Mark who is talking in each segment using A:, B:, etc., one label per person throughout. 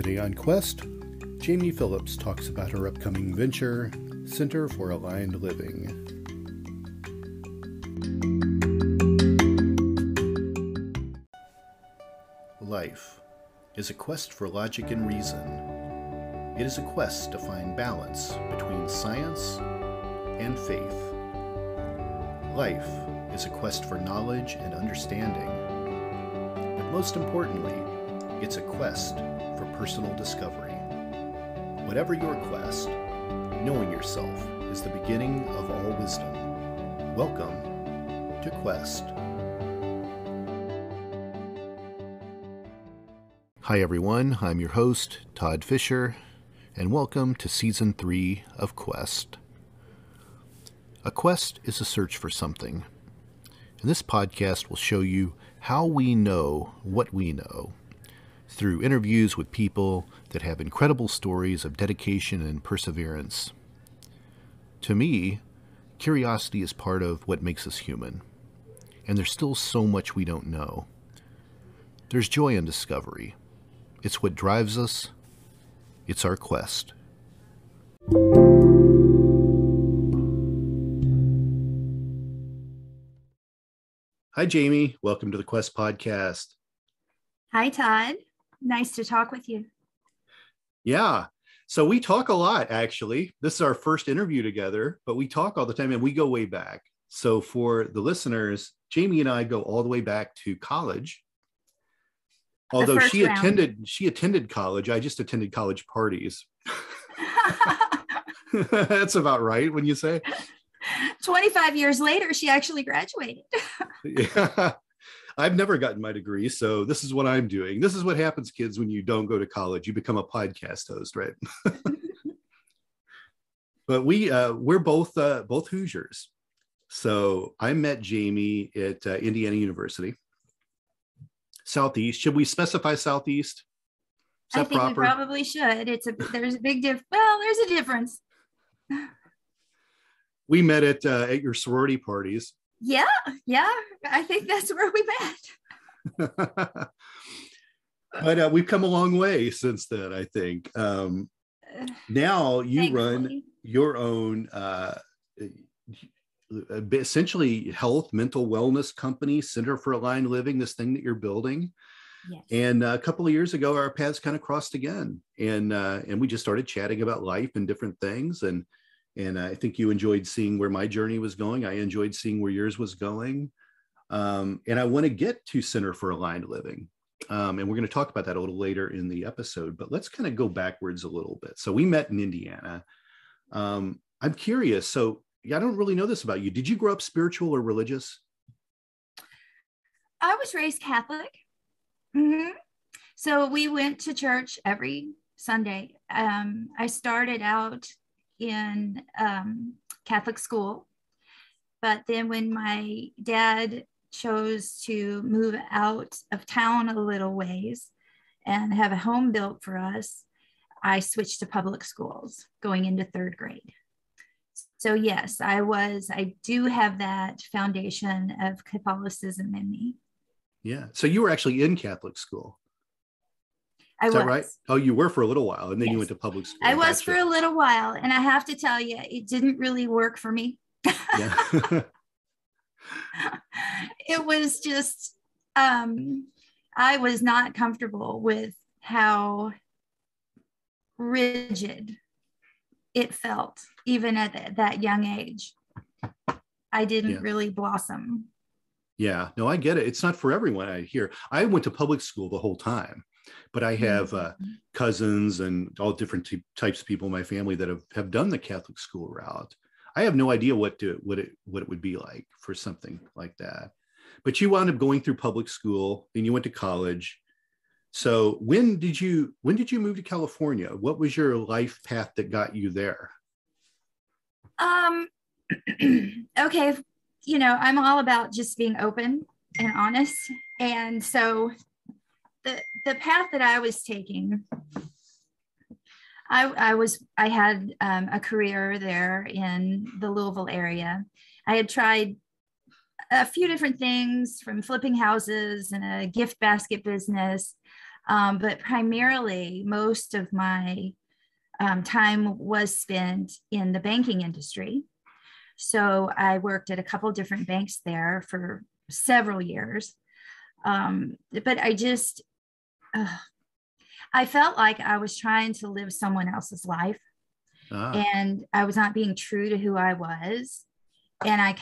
A: Today on Quest, Jamye Phillips talks about her upcoming venture, Center for Aligned Living. Life is a quest for logic and reason. It is a quest to find balance between science and faith. Life is a quest for knowledge and understanding. But most importantly, it's a quest for personal discovery. Whatever your quest, knowing yourself is the beginning of all wisdom. Welcome to Quest. Hi everyone, I'm your host, Todd Fischer, and welcome to Season 3 of Quest. A quest is a search for something, and this podcast will show you how we know what we know through interviews with people that have incredible stories of dedication and perseverance. To me, curiosity is part of what makes us human, and there's still so much we don't know. There's joy in discovery. It's what drives us. It's our quest. Hi, Jamye. Welcome to the Quest podcast.
B: Hi, Todd. Nice to talk with you.
A: Yeah. So we talk a lot, actually. This is our first interview together, but we talk all the time and we go way back. So for the listeners, Jamye and I go all the way back to college. Although she attended college, I just attended college parties. That's about right, wouldn't you say?
B: 25 years later, she actually graduated.
A: Yeah. I've never gotten my degree, so this is what I'm doing. This is what happens, kids, when you don't go to college. You become a podcast host, right? But we're both Hoosiers. So I met Jamye at Indiana University. Southeast. Should we specify Southeast?
B: I think proper? We probably should. There's a big difference. Well, there's a difference.
A: We met at your sorority parties.
B: Yeah. I think that's where we met.
A: But we've come a long way since then, I think. Now you
B: thankfully
A: run your own essentially health, mental wellness company, Center for Aligned Living, this thing that you're building.
B: Yes.
A: And a couple of years ago, our paths kind of crossed again. And we just started chatting about life and different things. And I think you enjoyed seeing where my journey was going. I enjoyed seeing where yours was going. And I want to get to Center for Aligned Living. And we're going to talk about that a little later in the episode, but let's kind of go backwards a little bit. So we met in Indiana. I'm curious. So I don't really know this about you. Did you grow up spiritual or religious?
B: I was raised Catholic. Mm-hmm. So we went to church every Sunday. I started out in Catholic school, but then when my dad chose to move out of town a little ways and have a home built for us, I switched to public schools going into third grade. So yes, I do have that foundation of Catholicism in me.
A: Yeah. So you were actually in Catholic school.
B: Is
A: that right? Oh, you were for a little while, and then you went to public school.
B: I was for a little while, and I have to tell you, it didn't really work for me.
A: Yeah.
B: It was just, I was not comfortable with how rigid it felt, even at that young age. I didn't really blossom. Yeah,
A: no, I get it. It's not for everyone. I hear. I went to public school the whole time. But I have cousins and all different types of people in my family that have done the Catholic school route. I have no idea what it would be like for something like that. But you wound up going through public school, then you went to college. So when did you move to California? What was your life path that got you there?
B: Okay, I'm all about just being open and honest, and so the path that I was taking, I had a career there in the Louisville area. I had tried a few different things, from flipping houses and a gift basket business. But primarily, most of my time was spent in the banking industry. So I worked at a couple different banks there for several years. But I felt like I was trying to live someone else's life, and I was not being true to who I was. And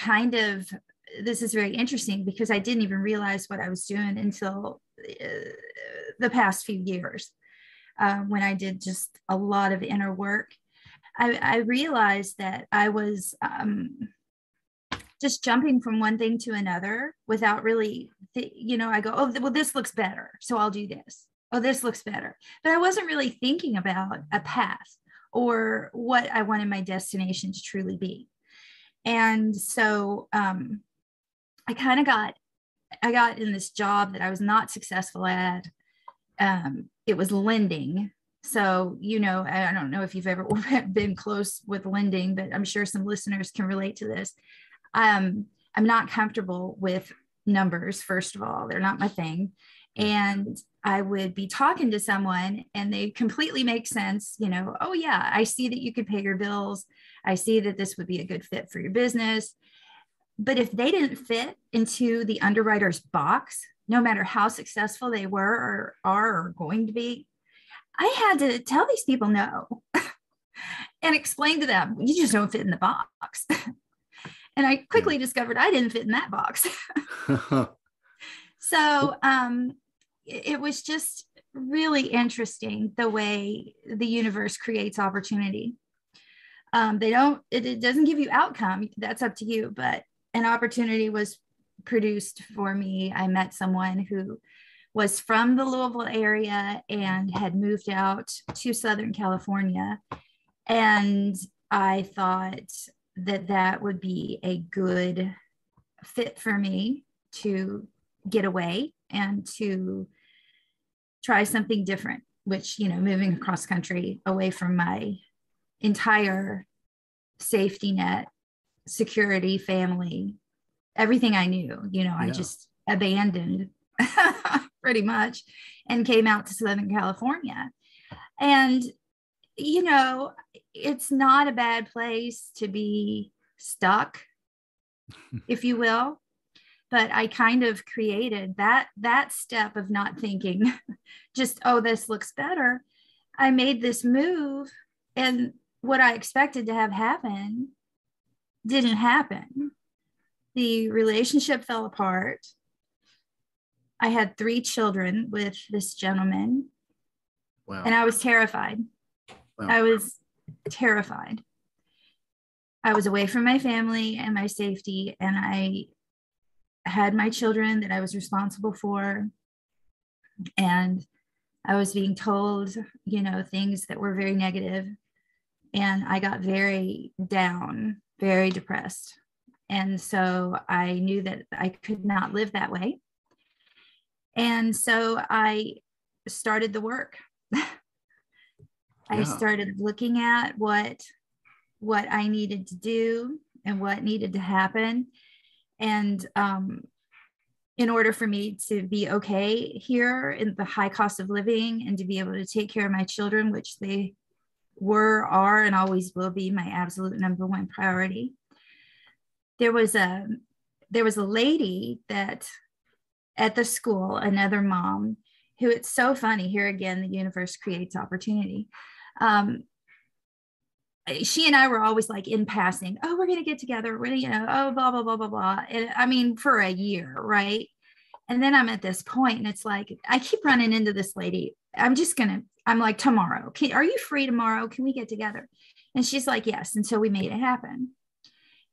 B: this is very interesting because I didn't even realize what I was doing until the past few years, when I did just a lot of inner work. I realized that I was just jumping from one thing to another without really, I go, oh, well, this looks better, so I'll do this. Oh, this looks better. But I wasn't really thinking about a path or what I wanted my destination to truly be. And so I got in this job that I was not successful at. It was lending. So, I don't know if you've ever been close with lending, but I'm sure some listeners can relate to this. I'm not comfortable with numbers. First of all, they're not my thing. And I would be talking to someone and they completely make sense. Oh yeah, I see that you could pay your bills. I see that this would be a good fit for your business. But if they didn't fit into the underwriter's box, no matter how successful they were or are or going to be, I had to tell these people no and explain to them, you just don't fit in the box. And I quickly discovered I didn't fit in that box. So it was just really interesting the way the universe creates opportunity. It doesn't give you outcome. That's up to you. But an opportunity was produced for me. I met someone who was from the Louisville area and had moved out to Southern California. And I thought that would be a good fit for me to get away and to try something different, which, moving across country away from my entire safety net, security, family, everything I knew, I just abandoned pretty much and came out to Southern California. And, it's not a bad place to be stuck, if you will. But I kind of created that step of not thinking just, oh, this looks better. I made this move and what I expected to have happen didn't happen. The relationship fell apart. I had 3 children with this gentleman.
A: Wow.
B: And I was terrified.
A: Wow.
B: I was terrified. I was away from my family and my safety, and I had my children that I was responsible for. And I was being told, things that were very negative. And I got very down, very depressed. And so I knew that I could not live that way. And so I started the work. I started looking at what I needed to do and what needed to happen. And in order for me to be okay here in the high cost of living and to be able to take care of my children, which they are, and always will be my absolute number one priority. There was a lady that at the school, another mom, who, it's so funny, here again, the universe creates opportunity. She and I were always like in passing, oh, we're going to get together. We're going to, oh, blah, blah, blah, blah, blah. And I mean, for a year, right? And then I'm at this point and it's like, I keep running into this lady. I'm like, tomorrow, are you free tomorrow? Can we get together? And she's like, yes. And so we made it happen.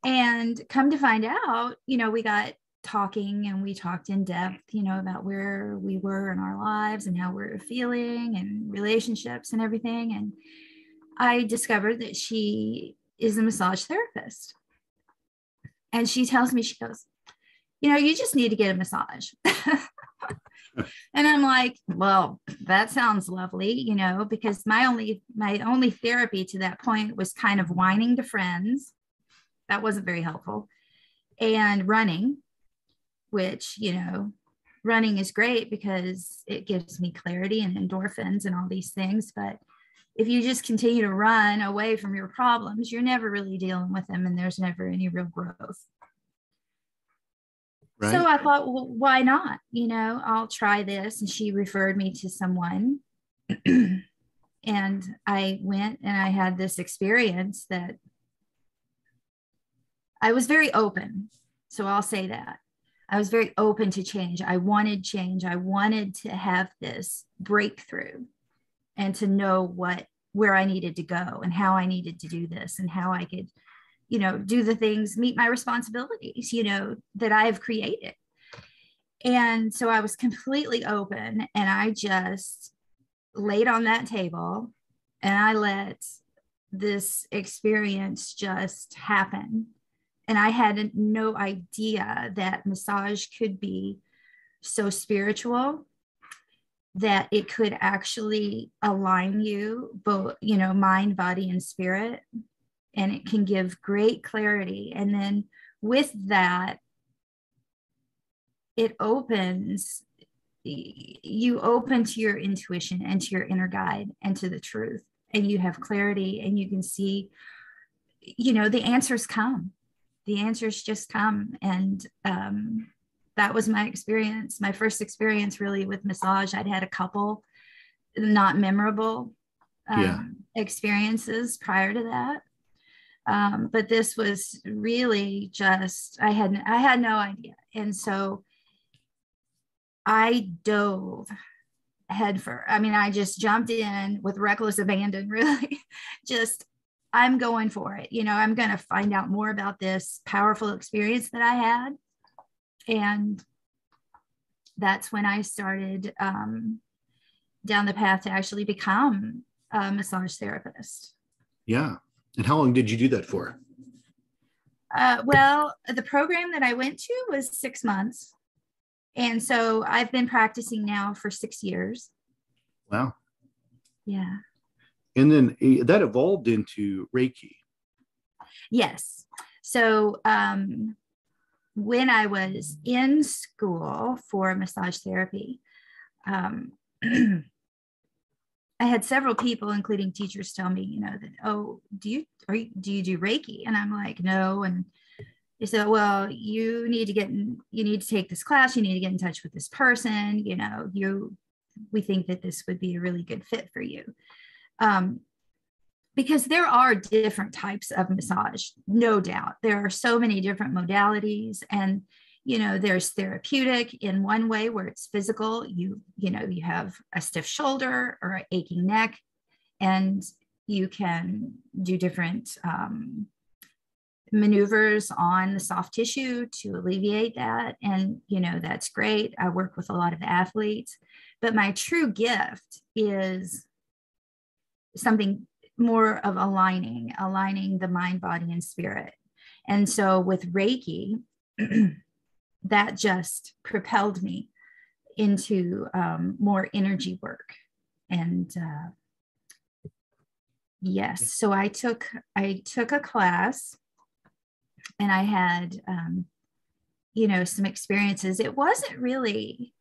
B: And come to find out, we got talking and we talked in depth, about where we were in our lives and how we're feeling and relationships and everything. And I discovered that she is a massage therapist. And she tells me, she goes, you just need to get a massage. And I'm like, well, that sounds lovely, because my only therapy to that point was kind of whining to friends. That wasn't very helpful. And running, which, running is great because it gives me clarity and endorphins and all these things. But if you just continue to run away from your problems, you're never really dealing with them, and there's never any real growth. Right. So I thought, well, why not? I'll try this. And she referred me to someone. And I went and I had this experience that I was very open. So I'll say that. I was very open to change. I wanted change. I wanted to have this breakthrough and to know where I needed to go and how I needed to do this and how I could, do the things, meet my responsibilities, that I have created. And so I was completely open, and I just laid on that table and I let this experience just happen. And I had no idea that massage could be so spiritual, that it could actually align you both, mind, body, and spirit. And it can give great clarity. And then with that, it opens, you open to your intuition and to your inner guide and to the truth. And you have clarity, and you can see, the answers come. The answers just come. And that was my experience. My first experience really with massage. I'd had a couple not memorable experiences prior to that. But this was really just, I had no idea. And so I dove headfirst. I just jumped in with reckless abandon, really. Just, I'm going for it. I'm going to find out more about this powerful experience that I had. And that's when I started down the path to actually become a massage therapist.
A: Yeah. And how long did you do that for?
B: Well, the program that I went to was 6 months. And so I've been practicing now for 6 years.
A: Wow.
B: Yeah.
A: And then that evolved into Reiki.
B: Yes. So when I was in school for massage therapy, I had several people, including teachers, tell me, that, oh, do you do Reiki? And I'm like, no. And they said, well, you need to take this class. You need to get in touch with this person. We think that this would be a really good fit for you. Because there are different types of massage, no doubt. There are so many different modalities, and there's therapeutic in one way where it's physical. You have a stiff shoulder or an aching neck, and you can do different maneuvers on the soft tissue to alleviate that. And, that's great. I work with a lot of athletes, but my true gift is something more of aligning the mind, body, and spirit. And so with Reiki, that just propelled me into more energy work. And yes, so I took a class, and I had some experiences. It wasn't really,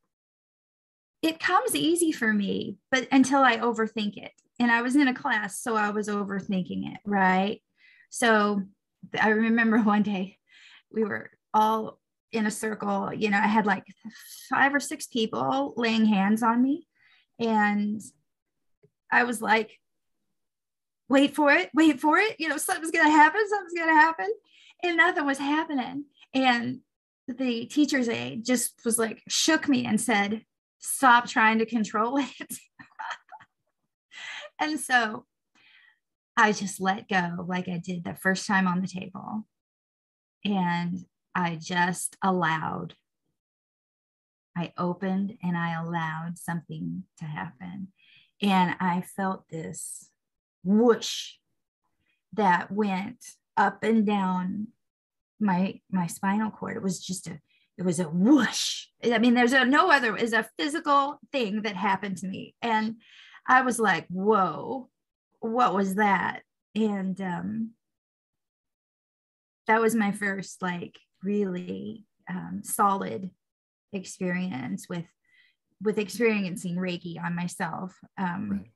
B: it comes easy for me, but until I overthink it. And I was in a class, so I was overthinking it, right? So I remember one day we were all in a circle. I had like 5 or 6 people laying hands on me. And I was like, wait for it. Something's going to happen. And nothing was happening. And the teacher's aide just was like, shook me and said, stop trying to control it. And so I just let go like I did the first time on the table. And I just allowed. I opened and I allowed something to happen. And I felt this whoosh that went up and down my spinal cord. It was a whoosh. There's a physical thing that happened to me. And I was like, whoa, what was that? And that was my first, like, really solid experience with experiencing Reiki on myself.
A: Right.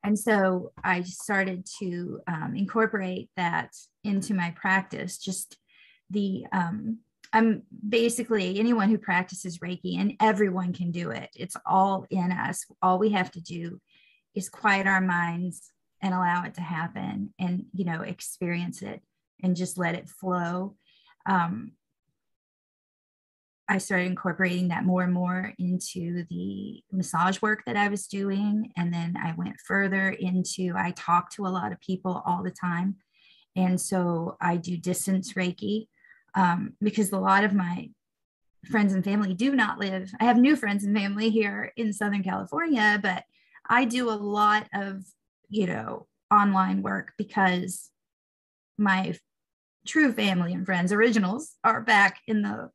B: And so I started to incorporate that into my practice. Just I'm basically anyone who practices Reiki, and everyone can do it. It's all in us. All we have to do is quiet our minds and allow it to happen, and, experience it and just let it flow. I started incorporating that more and more into the massage work that I was doing. And then I went further into, I talk to a lot of people all the time. And so I do distance Reiki, because a lot of my friends and family do not live. I have new friends and family here in Southern California, but I do a lot of, online work because my true family and friends, originals, are back in the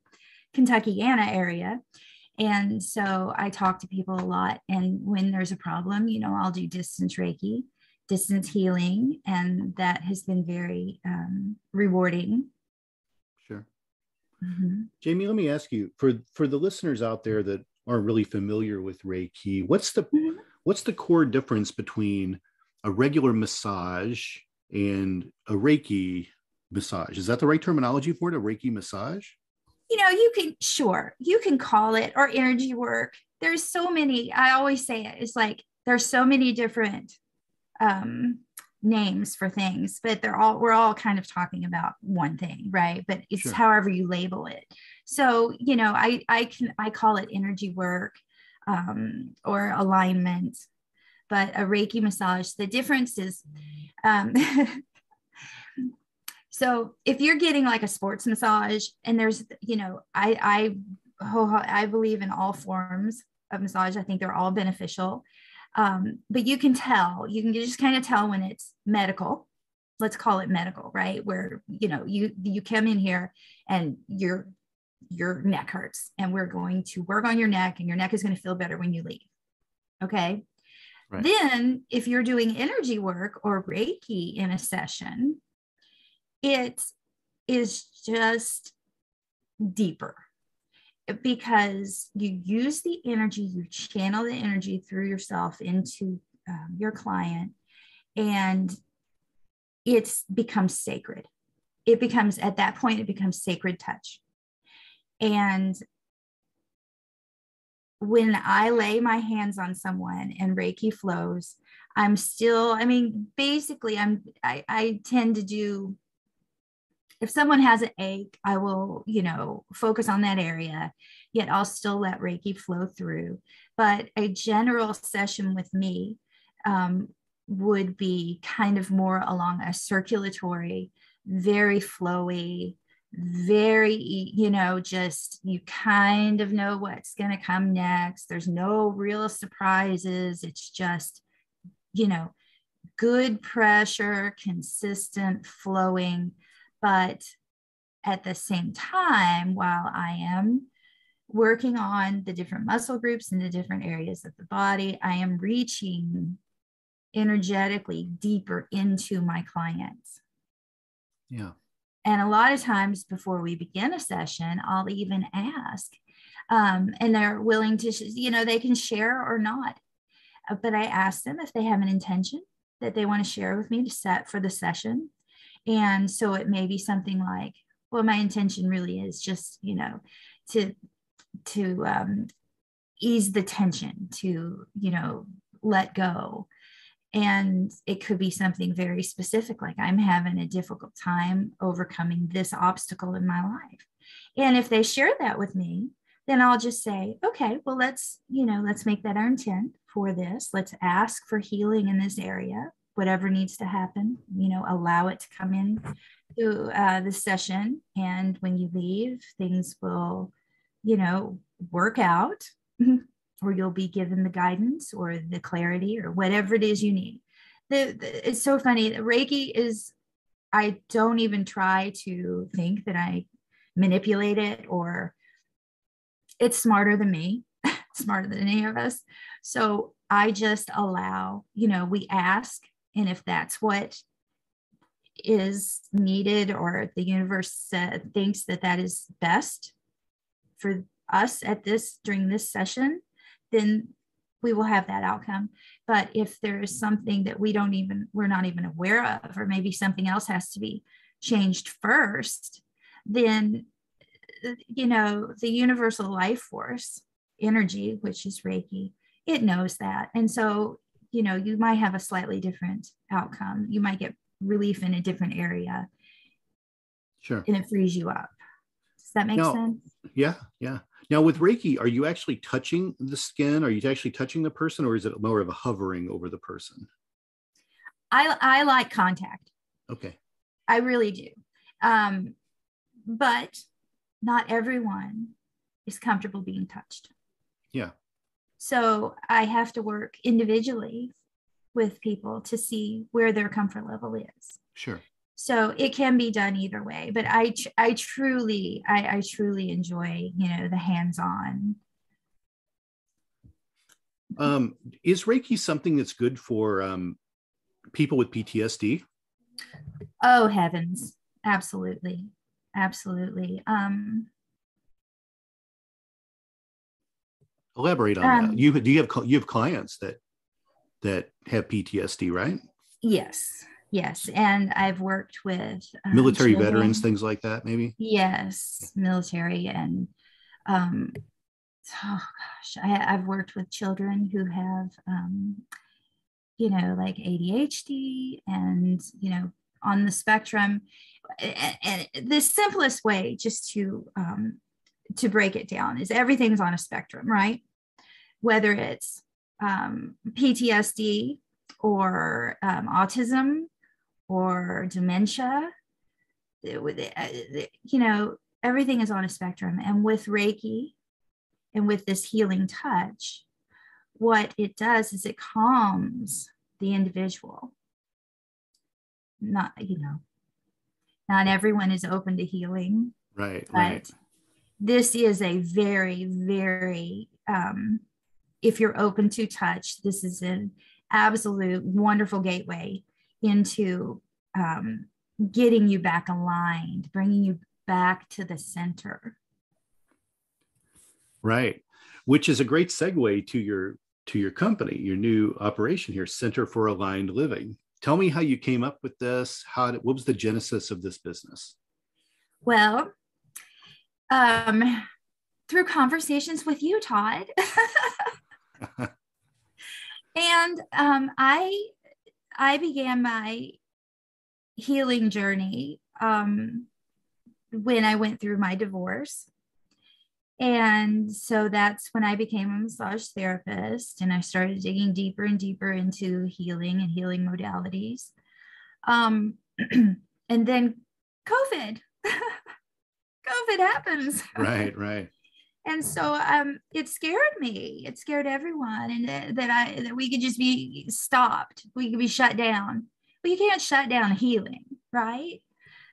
B: Kentuckiana area. And so I talk to people a lot. And when there's a problem, I'll do distance Reiki, distance healing. And that has been very rewarding.
A: Sure.
B: Mm-hmm.
A: Jamye, let me ask you, for the listeners out there that aren't really familiar with Reiki, what's the core difference between a regular massage and a Reiki massage? Is that the right terminology for it, a Reiki massage?
B: You can call it, or energy work. There's so many, I always say it's like, there's so many different names for things, but we're all kind of talking about one thing, right? But it's
A: Sure.
B: However you label it. So, I call it energy work, or alignment, but a Reiki massage, the difference is, so if you're getting like a sports massage, and there's, I believe in all forms of massage. I think they're all beneficial. But you can just kind of tell when it's medical. Let's call it medical, right? Where, you come in here and your neck hurts, and we're going to work on your neck, and your neck is going to feel better when you leave. Okay. Right. Then if you're doing energy work or Reiki in a session, it is just deeper, because you use the energy, you channel the energy through yourself into your client, and it becomes sacred. At that point, it becomes sacred touch. And when I lay my hands on someone and Reiki flows, I tend to do, if someone has an ache, I will, focus on that area, yet I'll still let Reiki flow through. But a general session with me would be kind of more along a circulatory, very flowy, very, just, you kind of know what's going to come next. There's no real surprises. It's just, good pressure, consistent flowing. But at the same time, while I am working on the different muscle groups and the different areas of the body, I am reaching energetically deeper into my clients.
A: Yeah.
B: And a lot of times before we begin a session, I'll even ask, and they're willing to, they can share or not. But I ask them if they have an intention that they want to share with me to set for the session. And so it may be something like, well, my intention really is just, to ease the tension, to, let go. And it could be something very specific, like I'm having a difficult time overcoming this obstacle in my life. And if they share that with me, then I'll just say, okay, well, let's make that our intent for this. Let's ask for healing in this area, whatever needs to happen, allow it to come in to the session. And when you leave, things will, work out. Or you'll be given the guidance or the clarity or whatever it is you need. It's so funny. Reiki is, I don't even try to think that I manipulate it, or it's smarter than me, smarter than any of us. So I just allow, we ask, and if that's what is needed, or the universe thinks that is best for us during this session, then we will have that outcome. But if there is something that we're not even aware of, or maybe something else has to be changed first, then, the universal life force energy, which is Reiki, it knows that. And so, you might have a slightly different outcome. You might get relief in a different area.
A: Sure.
B: And it frees you up. Does that make sense?
A: Yeah. Now with Reiki, are you actually touching the skin? Are you actually touching the person, or is it more of a hovering over the person?
B: I like contact.
A: Okay.
B: I really do. But not everyone is comfortable being touched.
A: Yeah.
B: So I have to work individually with people to see where their comfort level is.
A: Sure.
B: So it can be done either way, but I truly enjoy, the hands-on.
A: Is Reiki something that's good for people with PTSD?
B: Oh, heavens. Absolutely.
A: Elaborate on that. You have clients that have PTSD, right?
B: Yes. And I've worked with
A: military
B: children.
A: Veterans, things like that, maybe.
B: Yes, military, and I've worked with children who have like ADHD and on the spectrum. And the simplest way just to break it down is everything's on a spectrum, right? Whether it's PTSD or autism or dementia, everything is on a spectrum. And with Reiki and with this healing touch, what it does is it calms the individual. Not everyone is open to healing.
A: Right.
B: This is a very, very, if you're open to touch, this is an absolute wonderful gateway into getting you back aligned, bringing you back to the center.
A: Right. Which is a great segue to your company, your new operation here, Center for Aligned Living. Tell me how you came up with this. What was the genesis of this business?
B: Well, through conversations with you, Todd. And I began my healing journey when I went through my divorce. And so that's when I became a massage therapist, and I started digging deeper and deeper into healing and healing modalities. And then COVID happens.
A: Right.
B: And so it scared me. It scared everyone, and that we could just be stopped. We could be shut down. But you can't shut down healing, right?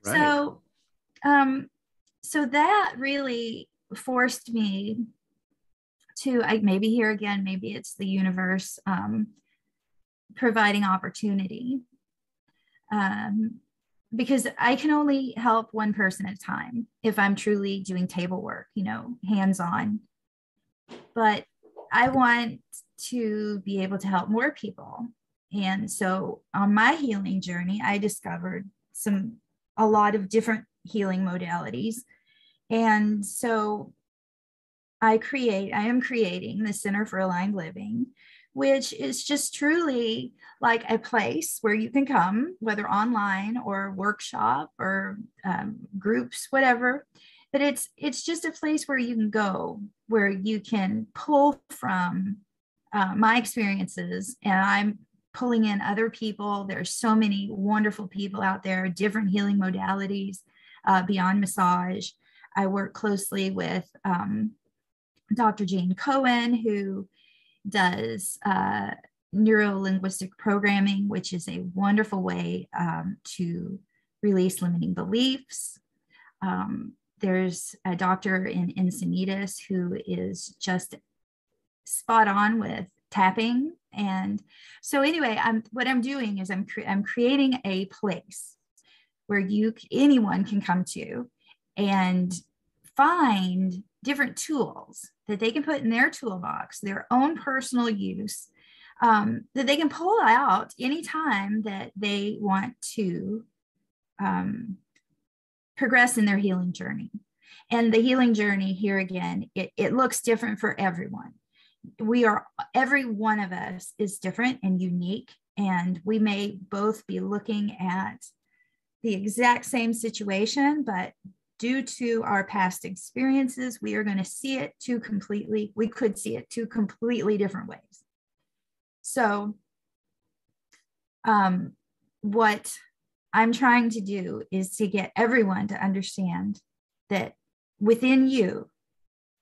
B: So that really forced me to, maybe here again, maybe it's the universe providing opportunity, because I can only help one person at a time if I'm truly doing table work, hands-on. But I want to be able to help more people. And so on my healing journey, I discovered a lot of different healing modalities. And so I am creating the Center for Aligned Living, which is just truly like a place where you can come, whether online or workshop or groups, whatever. But it's just a place where you can go, where you can pull from my experiences, and I'm pulling in other people. There's so many wonderful people out there, different healing modalities beyond massage. I work closely with Dr. Jane Cohen, who does neuro-linguistic programming, which is a wonderful way to release limiting beliefs. There's a doctor in Encinitas who is just spot on with tapping. And so anyway, what I'm doing is I'm creating a place where anyone can come to and find different tools that they can put in their toolbox, their own personal use, that they can pull out anytime that they want to progress in their healing journey. And the healing journey here again, it looks different for everyone. Every one of us is different and unique, and we may both be looking at the exact same situation, but due to our past experiences, we are going to see it we could see it two completely different ways. So what I'm trying to do is to get everyone to understand that within you,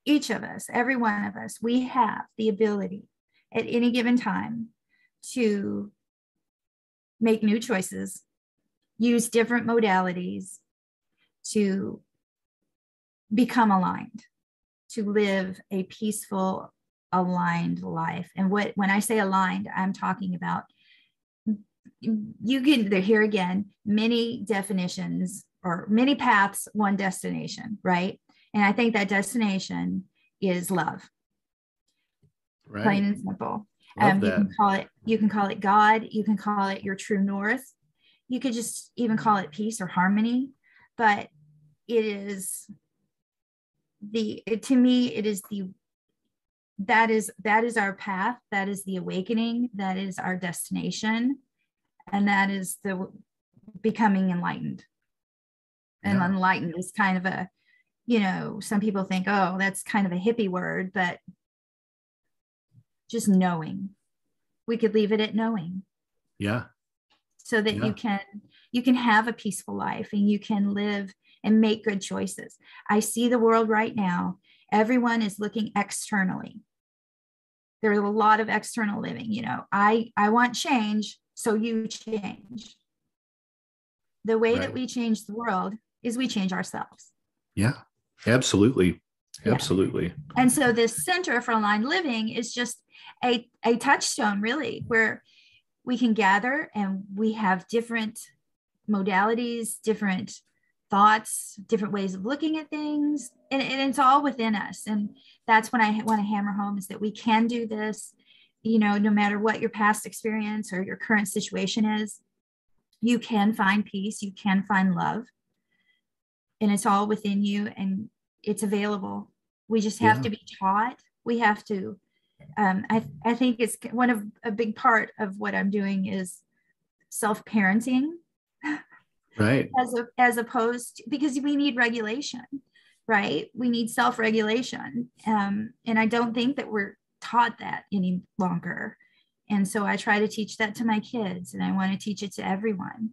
B: each of us, every one of us, we have the ability at any given time to make new choices, use different modalities to become aligned, to live a peaceful, aligned life. And when I say aligned, I'm talking about, here again, many definitions or many paths, one destination, right? And I think that destination is love. Right. Plain and simple. You can call it God. You can call it your true north. You could just even call it peace or harmony. But it is to me, it is that is our path. That is the awakening. That is our destination. And that is the becoming enlightened. And enlightened is kind of a, some people think, oh, that's kind of a hippie word, but just knowing. We could leave it at knowing.
A: Yeah.
B: So that you can have a peaceful life and you can live and make good choices. I see the world right now. Everyone is looking externally. There's a lot of external living. I want change, so you change. The way that we change the world is we change ourselves.
A: Yeah, absolutely. Absolutely.
B: Yeah. And so this Center for Aligned Living is just a touchstone, really, where we can gather and we have different modalities, different thoughts, different ways of looking at things. And it's all within us. And that's when I want to hammer home is that we can do this, no matter what your past experience or your current situation is, you can find peace, you can find love. And it's all within you and it's available. We just have to be taught. We have to, I think it's a big part of what I'm doing is self-parenting.
A: Right.
B: As opposed to, because we need regulation, right? We need self-regulation. And I don't think that we're taught that any longer. And so I try to teach that to my kids and I want to teach it to everyone.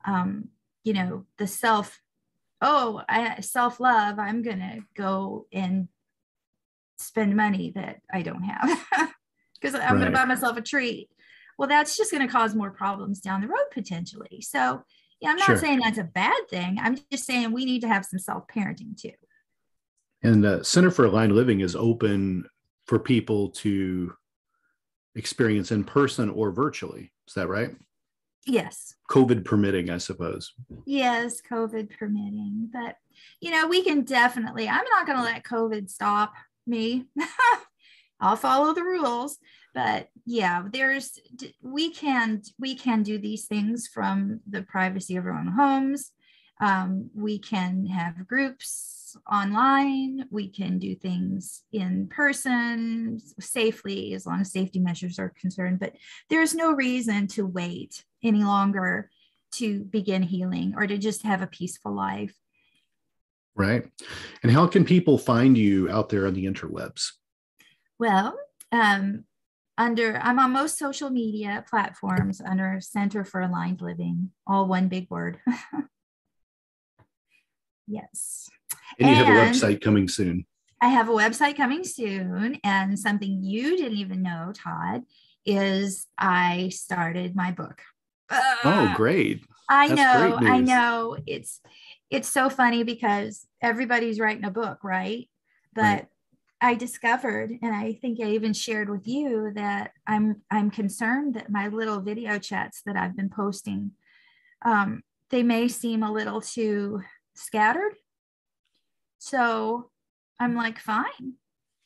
B: The self-love, I'm going to go and spend money that I don't have because I'm going to buy myself a treat. Well, that's just going to cause more problems down the road potentially. So I'm not saying that's a bad thing. I'm just saying we need to have some self-parenting too.
A: And the Center for Aligned Living is open for people to experience in person or virtually. Is that right?
B: Yes.
A: COVID permitting, I suppose.
B: Yes, COVID permitting. But, we can definitely, I'm not going to let COVID stop me. I'll follow the rules. But yeah, we can do these things from the privacy of our own homes. We can have groups online. We can do things in person safely, as long as safety measures are concerned. But there's no reason to wait any longer to begin healing or to just have a peaceful life.
A: Right. And how can people find you out there on the interwebs?
B: Well, I'm on most social media platforms under Center for Aligned Living, all one big word. Yes.
A: And you have a website coming soon.
B: I have a website coming soon. And something you didn't even know, Todd, is I started my book.
A: Oh, great.
B: I know. It's so funny because everybody's writing a book, right? But I discovered, and I think I even shared with you, that I'm concerned that my little video chats that I've been posting, they may seem a little too scattered. So I'm like, fine,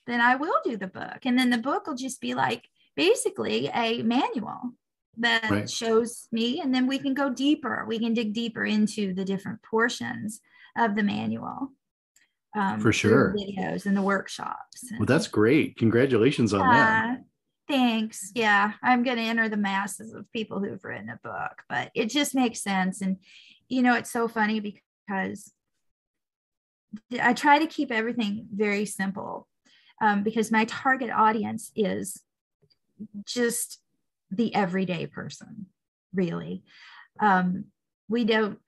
B: then I will do the book. And then the book will just be like basically a manual that shows me, and then we can go deeper. We can dig deeper into the different portions of the manual.
A: For sure.
B: The videos and the workshops.
A: Well, that's great. Congratulations on that.
B: Thanks. Yeah, I'm going to enter the masses of people who've written a book, but it just makes sense. And, it's so funny because I try to keep everything very simple because my target audience is just the everyday person, really. We don't,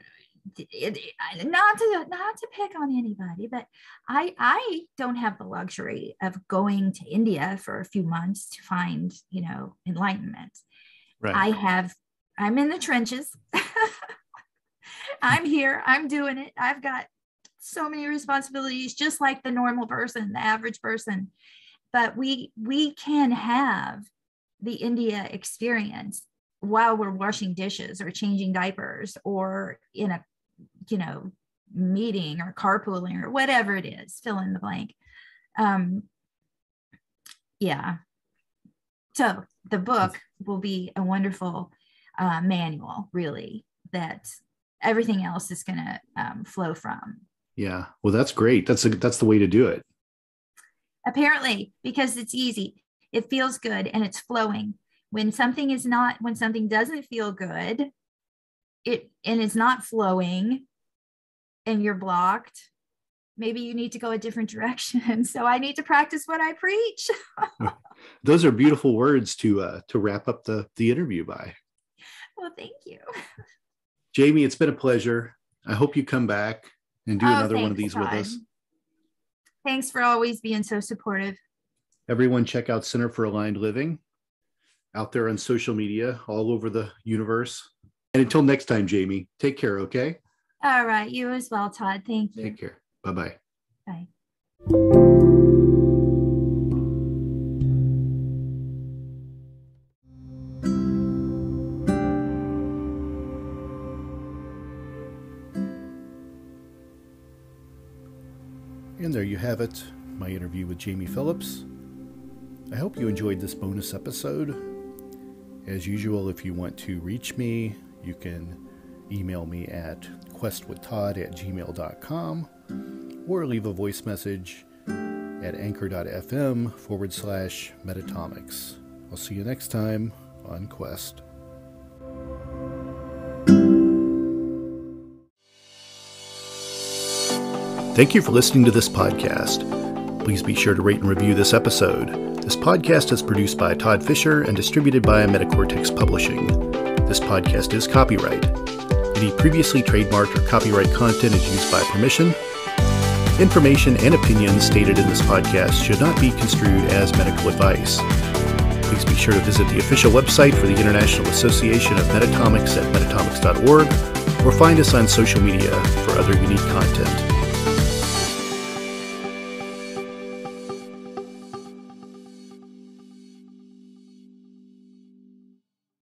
B: not to pick on anybody, but I don't have the luxury of going to India for a few months to find, enlightenment. Right. I'm in the trenches. I'm here, I'm doing it. I've got so many responsibilities, just like the normal person, the average person. But we can have the India experience while we're washing dishes or changing diapers or in a, meeting or carpooling or whatever it is, fill in the blank. So the book will be a wonderful manual, really, that everything else is going to flow from.
A: Yeah. Well, that's great. That's the way to do it.
B: Apparently, because it's easy, it feels good, and it's flowing. When something doesn't feel good, and it's not flowing, and you're blocked, maybe you need to go a different direction. So I need to practice what I preach.
A: Those are beautiful words to wrap up the interview by.
B: Well, thank you.
A: Jamye, it's been a pleasure. I hope you come back and do another one of these
B: Todd.
A: with us.
B: Thanks for always being so supportive.
A: Everyone check out Center for Aligned Living out there on social media all over the universe. And until next time, Jamye, take care, okay?
B: All right. You as well, Todd. Thank you.
A: Take care. Bye-bye.
B: Bye.
A: And there you have it, my interview with Jamye Phillips. I hope you enjoyed this bonus episode. As usual, if you want to reach me, you can email me at questwithtodd@gmail.com or leave a voice message at anchor.fm/Metatomics. I'll see you next time on Quest. Thank you for listening to this podcast. Please be sure to rate and review this episode. This podcast is produced by Todd Fischer and distributed by Metacortex Publishing. This podcast is copyright. Any previously trademarked or copyright content is used by permission. Information and opinions stated in this podcast should not be construed as medical advice. Please be sure to visit the official website for the International Association of Metatomics at metatomics.org or find us on social media for other unique content.